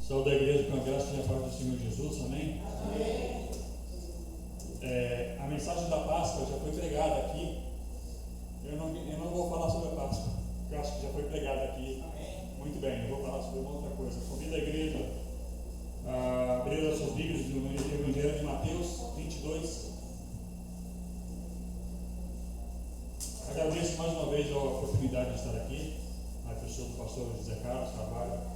Saúde da igreja com a graça e a paz do Senhor Jesus, amém? Amém. A mensagem da Páscoa já foi pregada aqui. Eu não vou falar sobre a Páscoa, porque eu acho que já foi pregada aqui. Amém. Muito bem, eu vou falar sobre uma outra coisa. Convido a igreja a abrir as suas Bíblias no Evangelho de Mateus 22. Agradeço mais uma vez a oportunidade de estar aqui, na pessoa do pastor José Carlos Carvalho.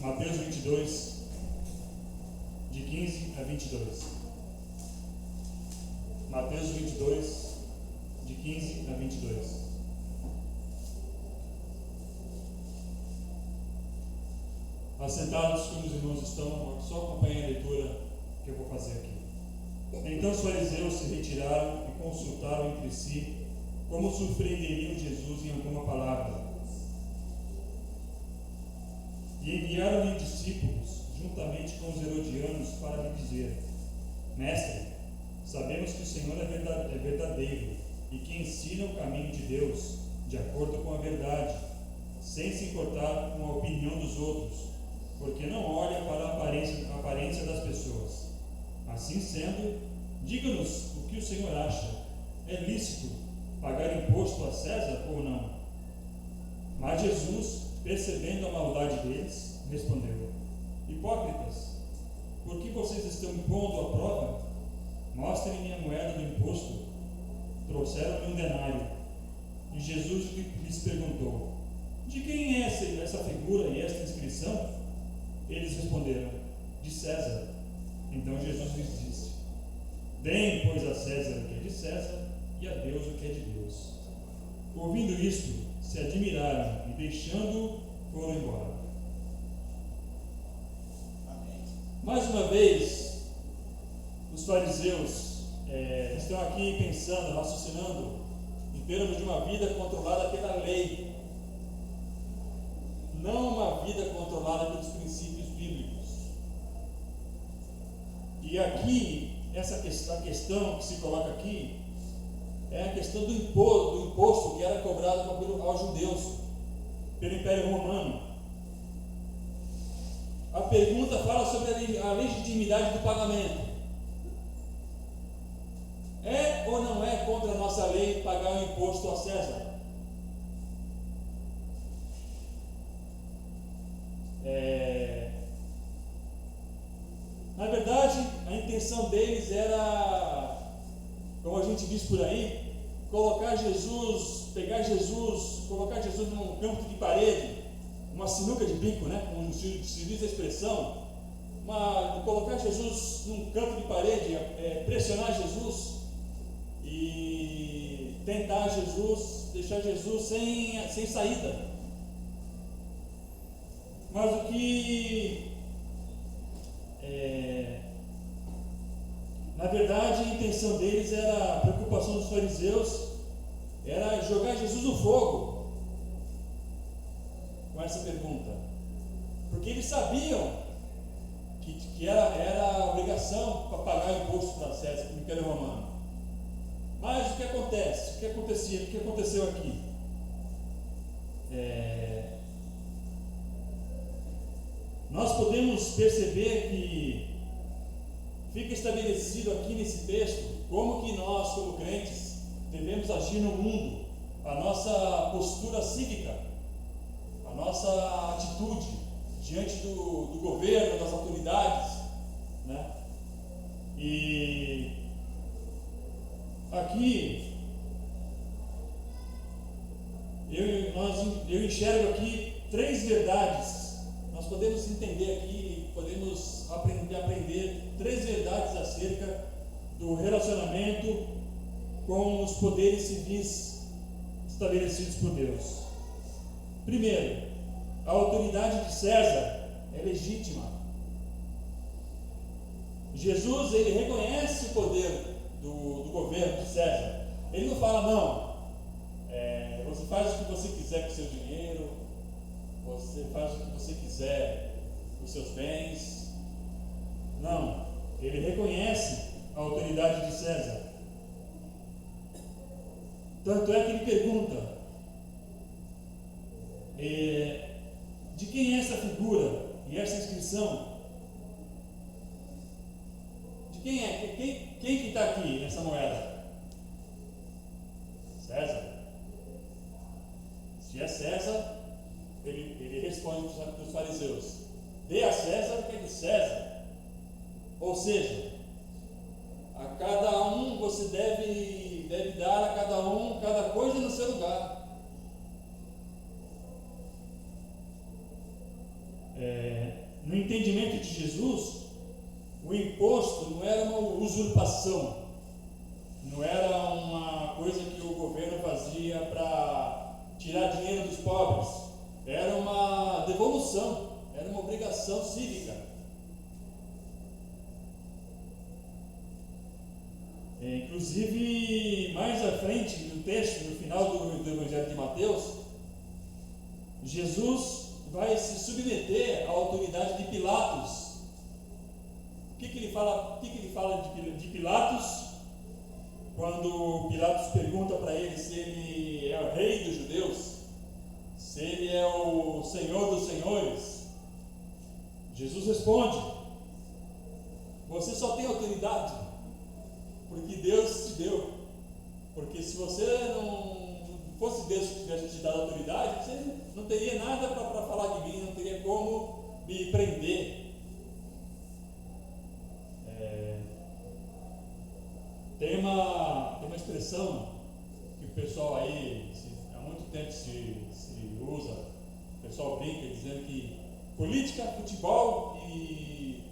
Mateus 22, de 15 a 22. Mateus 22, de 15 a 22. Assentados como os irmãos estão, só acompanhem a leitura que eu vou fazer aqui. Então os fariseus se retiraram e consultaram entre si como surpreenderiam Jesus em alguma palavra. E enviaram-lhe discípulos, juntamente com os herodianos, para lhe dizer: Mestre, sabemos que o Senhor é verdadeiro e que ensina o caminho de Deus, de acordo com a verdade, sem se importar com a opinião dos outros, porque não olha para a aparência das pessoas. Assim sendo, diga-nos o que o Senhor acha. É lícito pagar imposto a César ou não? Mas Jesus, percebendo a maldade deles, respondeu: Hipócritas, por que vocês estão impondo a prova? Mostrem-me a moeda do imposto. Trouxeram-lhe um denário. E Jesus lhes perguntou: De quem é essa figura e esta inscrição? Eles responderam: De César. Então Jesus lhes disse: Deem, pois, a César o que é de César e a Deus o que é de Deus. Ouvindo isto, se admiraram e, deixando-o, foram embora. Amém. Mais uma vez, os fariseus estão aqui pensando, raciocinando em termos de uma vida controlada pela lei, não uma vida controlada pelos princípios bíblicos. E aqui, a questão que se coloca aqui é a questão do imposto que era cobrado aos judeus pelo Império Romano. A pergunta fala sobre a legitimidade do pagamento. É ou não é contra a nossa lei pagar o imposto a César? Na verdade, a intenção deles era, como a gente diz por aí, colocar Jesus num campo de parede, uma sinuca de bico, né? Como se diz a expressão, colocar Jesus num campo de parede, pressionar Jesus e tentar deixar Jesus sem saída. Mas o que na verdade, a intenção deles era, a preocupação dos fariseus era jogar Jesus no fogo com essa pergunta, porque eles sabiam que era a obrigação para pagar o imposto para César, para o Império Romano. Mas o que acontece? O que aconteceu aqui? Nós podemos perceber que fica estabelecido aqui nesse texto como que nós, como crentes, devemos agir no mundo, a nossa postura cívica, a nossa atitude diante do governo, das autoridades, né? E aqui eu enxergo aqui três verdades. Nós podemos entender aqui, podemos aprender três verdades acerca do relacionamento com os poderes civis estabelecidos por Deus. Primeiro, a autoridade de César é legítima. Jesus, ele reconhece o poder do governo de César. Ele não fala, não, você faz o que você quiser com o seu dinheiro, você faz o que você quiser com os seus bens. Não, ele reconhece a autoridade de César. Tanto é que ele pergunta: De quem é essa figura e essa inscrição? De quem é? Quem que está aqui nessa moeda? César. Se é César, ele responde para os fariseus: dê a César o que é de César. Ou seja, a cada um você deve dar a cada um cada coisa no seu lugar. No entendimento de Jesus, o imposto não era uma usurpação, não era uma coisa que o governo fazia para tirar dinheiro dos pobres, era uma devolução, era uma obrigação cívica. Inclusive, mais à frente no texto, no final do Evangelho de Mateus, Jesus vai se submeter à autoridade de Pilatos. O que ele fala de Pilatos? Quando Pilatos pergunta para ele se ele é o rei dos judeus, se ele é o Senhor dos senhores, Jesus responde: você só tem autoridade porque Deus te deu. Porque se você não fosse Deus que tivesse te dado autoridade, você não teria nada para falar de mim, não teria como me prender. Tem uma expressão que o pessoal aí há muito tempo se usa, o pessoal brinca dizendo que política, futebol e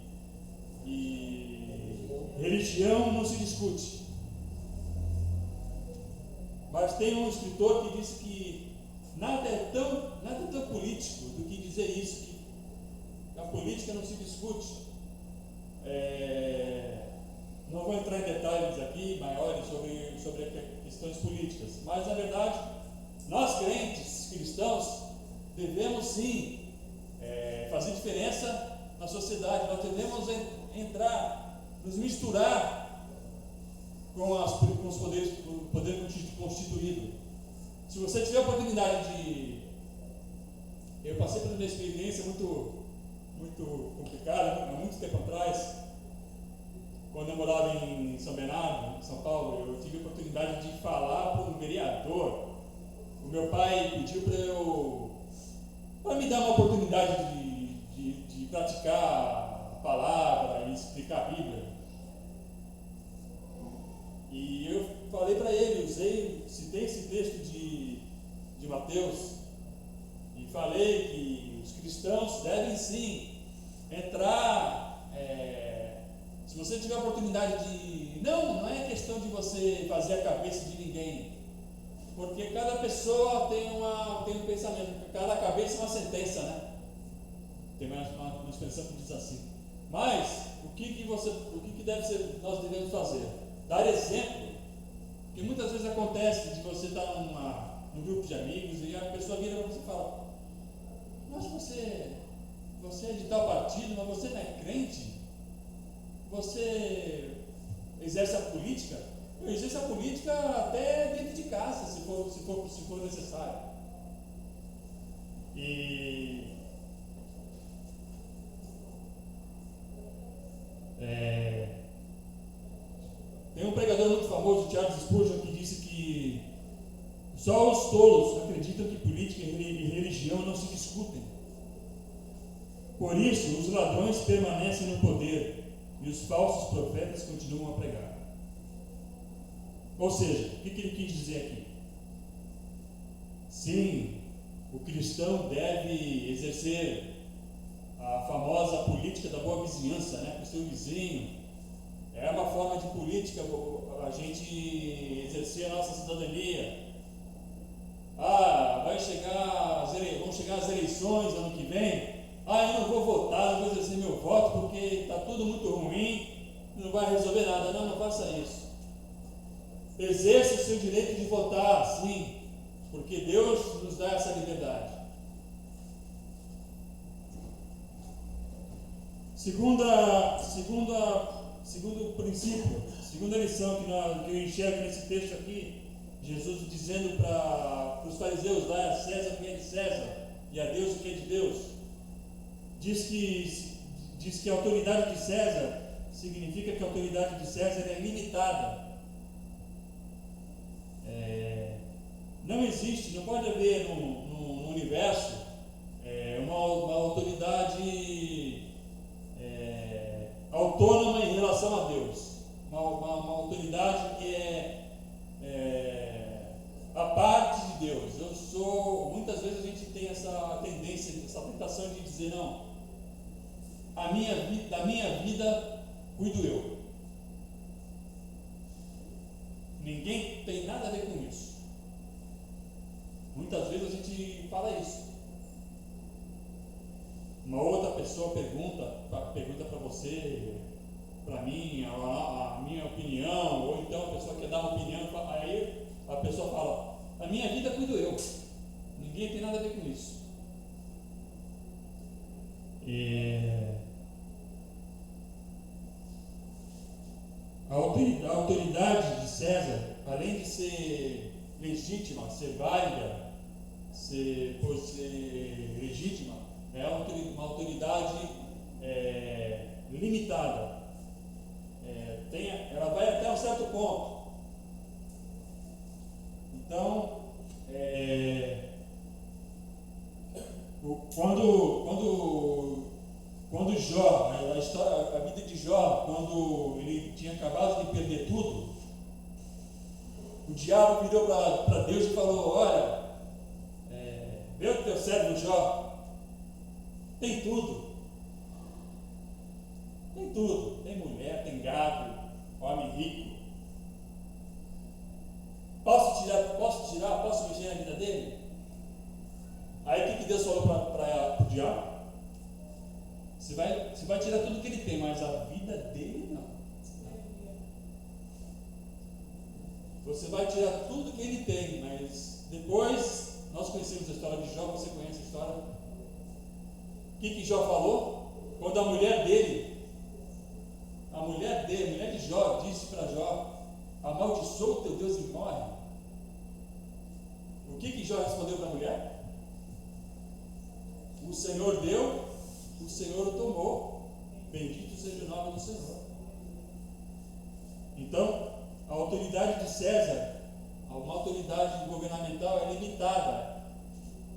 religião não se discute. Mas tem um escritor que disse que nada é tão político do que dizer isso, que a política não se discute. Não vou entrar em detalhes aqui maiores sobre questões políticas, mas na verdade nós crentes cristãos devemos sim fazer diferença na sociedade. Nós devemos entrar, nos misturar com os poderes, com o poder constituído. Se você tiver a oportunidade de... Eu passei por uma experiência muito complicada, há muito tempo atrás, quando eu morava em São Bernardo, em São Paulo. Eu tive a oportunidade de falar para um vereador. O meu pai pediu para me dar uma oportunidade de praticar a palavra e explicar a Bíblia. E eu falei para ele, citei esse texto de Mateus, e falei que os cristãos devem sim entrar, se você tiver a oportunidade de... Não é questão de você fazer a cabeça de ninguém, porque cada pessoa tem um pensamento, cada cabeça é uma sentença, né? Tem uma expressão que diz assim. Mas, o que nós devemos fazer? Dar exemplo, porque muitas vezes acontece de você estar num grupo de amigos e a pessoa vira para você e fala: mas você é de tal partido, mas você não é crente? Você exerce a política? Eu exerço a política até dentro de casa, se for necessário. E tem um pregador muito famoso, Charles Spurgeon, que disse que só os tolos acreditam que política e religião não se discutem. Por isso, os ladrões permanecem no poder e os falsos profetas continuam a pregar. Ou seja, o que ele quis dizer aqui? Sim, o cristão deve exercer a famosa política da boa vizinhança, né, com o seu vizinho. É uma forma de política a gente exercer a nossa cidadania. Vão chegar as eleições ano que vem. Eu não vou votar, não vou exercer meu voto porque está tudo muito ruim, não vai resolver nada. Não faça isso. Exerça o seu direito de votar, sim, porque Deus nos dá essa liberdade. Segundo princípio, segunda lição que eu enxergo nesse texto aqui, Jesus dizendo para os fariseus: dai a César o que é de César e a Deus o que é de Deus. diz que a autoridade de César significa que a autoridade de César é limitada. Não existe, não pode haver no universo uma autoridade autônoma em relação a Deus, uma autoridade que é a parte de Deus. Muitas vezes a gente tem essa tendência, essa tentação de dizer, não, da minha vida cuido eu. Ninguém tem nada a ver com isso. Muitas vezes a gente fala isso. Uma outra pessoa pergunta para você, para mim, a minha opinião, ou então a pessoa quer dar uma opinião, aí a pessoa fala, a minha vida cuido eu. Ninguém tem nada a ver com isso. A autoridade de César, além de ser legítima, ser válida, por ser legítima, é uma autoridade limitada. Ela vai até um certo ponto. Então, quando Jó, a vida de Jó, quando ele tinha acabado de perder tudo, o diabo virou para Deus e falou, olha, vê o teu servo Jó, tem tudo, tem mulher, tem gado, homem rico, posso mexer na vida dele? Aí o que Deus falou para o diabo? Você vai tirar tudo que ele tem, mas a vida dele não. Você vai tirar tudo que ele tem, mas depois, nós conhecemos a história de Jó, você conhece a história? O que Jó falou? Quando a mulher de Jó, disse para Jó, amaldiçoa o teu Deus e morre. O que Jó respondeu para a mulher? O Senhor deu, o Senhor o tomou, bendito seja o nome do Senhor. Então, a autoridade de César, uma autoridade governamental, é limitada.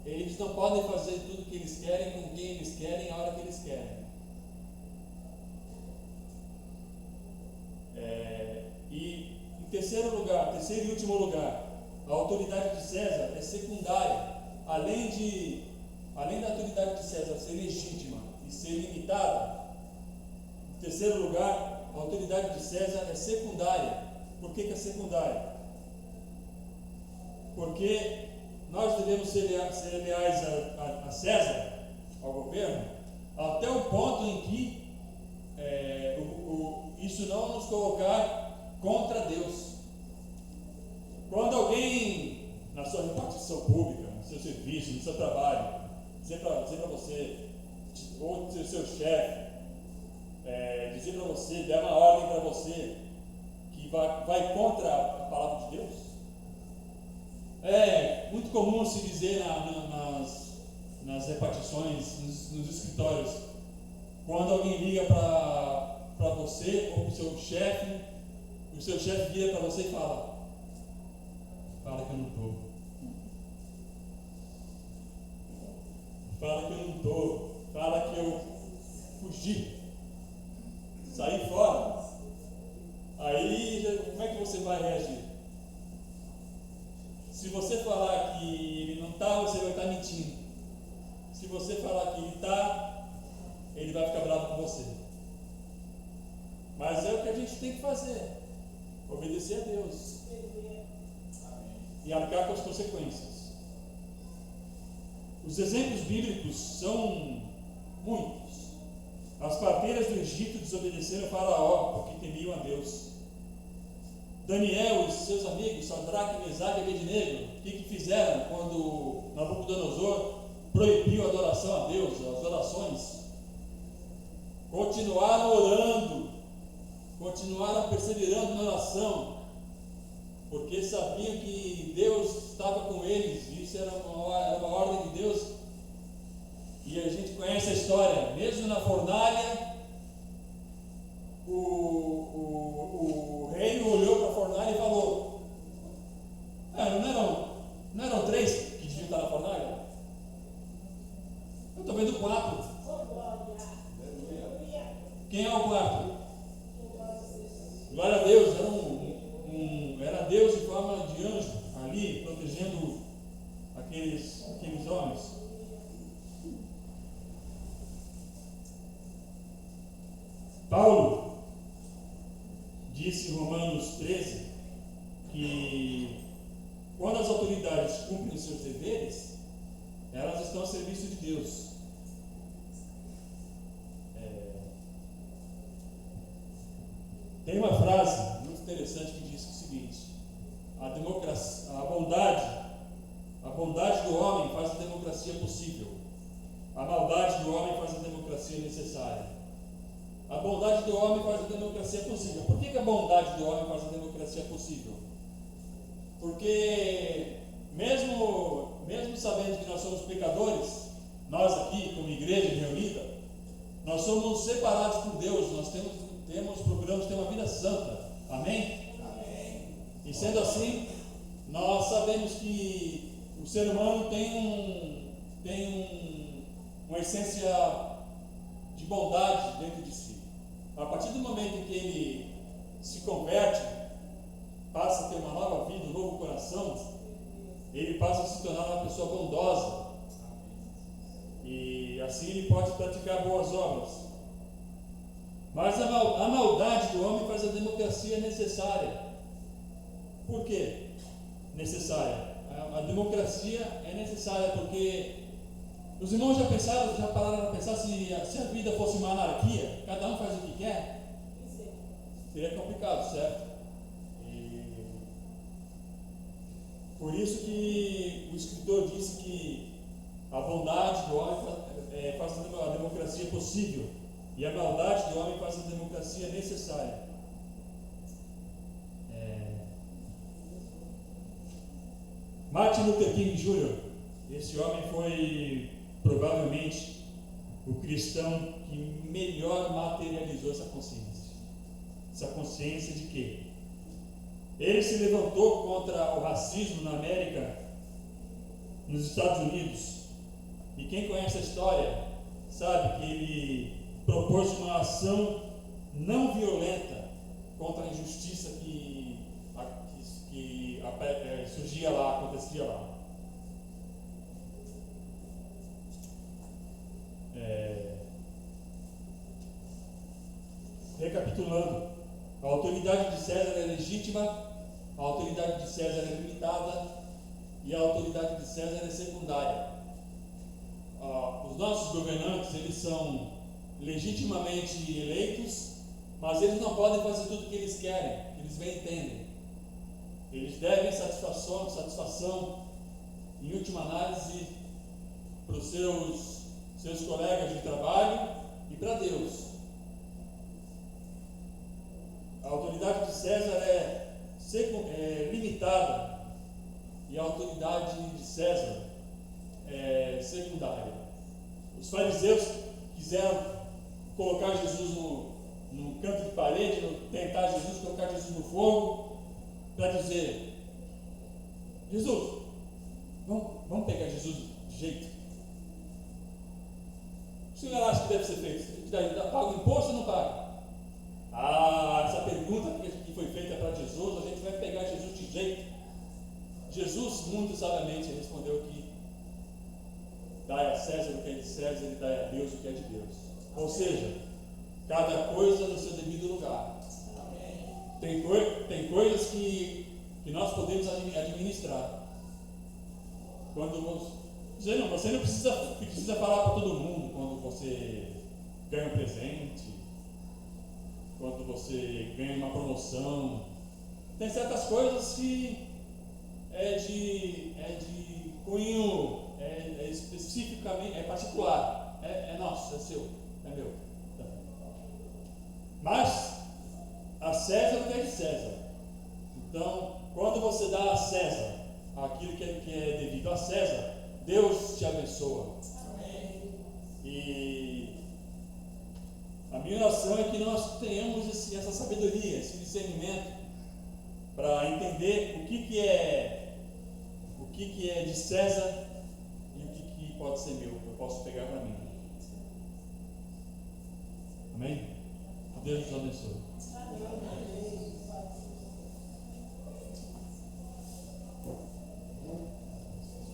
Eles não podem fazer tudo o que eles querem, com quem eles querem, a hora que eles querem. E em terceiro e último lugar, a autoridade de César é secundária. Além da autoridade de César ser legítima e ser limitada, em terceiro lugar, a autoridade de César é secundária. Por que é secundária? Porque nós devemos ser leais a César, ao governo, até o ponto em que isso não nos colocar contra Deus. Quando alguém, na sua repartição pública, no seu serviço, no seu trabalho, dizer para você, ou seu chefe, dizer para você, der uma ordem para você, que vai contra a palavra de Deus, é muito comum se dizer nas repartições, nos escritórios, quando alguém liga para você ou para o seu chefe vira para você e fala que eu não estou. Fala que eu não estou. Fala que eu fugi. Saí fora. Aí, como é que você vai reagir? Se você falar que ele não está, você vai estar mentindo. Se você falar que ele está, ele vai ficar bravo com você. Mas é o que a gente tem que fazer. Obedecer a Deus. E arcar com as consequências. Os exemplos bíblicos são muitos. As parteiras do Egito desobedeceram a Faraó porque temiam a Deus. Daniel e seus amigos, Sadraque, Mesaque e Abednego, o que fizeram quando Nabucodonosor proibiu a adoração a Deus, as orações? Continuaram orando, continuaram perseverando na oração, porque sabiam que Deus estava com eles, isso era uma ordem de Deus. E a gente conhece a história, mesmo na fornalha, o rei olhou para a fornalha e falou: não eram 3 que deviam estar na fornalha? Eu estou vendo 4. Quem é o 4? Glória a Deus, era Deus em forma de anjo ali, protegendo aqueles homens. Paulo disse em Romanos 13 que quando as autoridades cumprem seus deveres, elas estão a serviço de Deus. Tem uma frase muito interessante que diz o seguinte: a bondade do homem faz a democracia possível. A maldade do homem faz a democracia necessária. A bondade do homem faz a democracia possível. Por que a bondade do homem faz a democracia possível? Porque mesmo sabendo que nós somos pecadores, nós aqui como igreja reunida, nós somos separados por Deus, nós procuramos ter uma vida santa. Amém? Amém. E sendo assim, nós sabemos que o ser humano tem uma essência de bondade dentro de si. A partir do momento em que ele se converte, passa a ter uma nova vida, um novo coração, ele passa a se tornar uma pessoa bondosa. E assim ele pode praticar boas obras. Mas a maldade do homem faz a democracia necessária. Por quê? Necessária. A democracia é necessária porque os irmãos já pararam para pensar se a vida fosse uma anarquia, cada um faz o que quer? Seria complicado, certo? E por isso que o escritor disse que a bondade do homem faz a democracia possível e a maldade do homem faz a democracia necessária. Martin Luther King Jr., esse homem foi provavelmente o cristão que melhor materializou essa consciência. Essa consciência de que ele se levantou contra o racismo na América, nos Estados Unidos. E quem conhece a história sabe que ele propôs uma ação não violenta contra a injustiça que surgia lá, acontecia lá. Recapitulando, a autoridade de César é legítima, a autoridade de César é limitada e a autoridade de César é secundária. Os nossos governantes, eles são legitimamente eleitos, mas eles não podem fazer tudo o que eles querem, que eles bem entendem. Eles devem satisfação, em última análise, para os seus colegas de trabalho e para Deus. A autoridade de César é limitada e a autoridade de César é secundária. Os fariseus quiseram colocar Jesus no canto de parede, tentar Jesus, colocar Jesus no fogo, para dizer: Jesus, vamos pegar Jesus de jeito. O senhor acha que deve ser feito? Paga o imposto ou não paga? Essa pergunta que foi feita para Jesus, a gente vai pegar Jesus de jeito. Jesus, muito sabiamente, respondeu que dai a César o que é de César e dai a Deus o que é de Deus. Ou seja, cada coisa no seu devido lugar. Tem coisas que nós podemos administrar. Você não precisa falar para todo mundo quando você ganha um presente, quando você ganha uma promoção. Tem certas coisas que é de cunho, especificamente, é particular, é nosso, é seu, é meu. Mas a César o que é de César. Então, quando você dá a César aquilo que é devido a César, Deus te abençoa. Amém. E a minha oração é que nós tenhamos essa sabedoria, esse discernimento, para entender o que é de César e o que pode ser meu, que eu posso pegar para mim. Amém? Que Deus nos abençoe.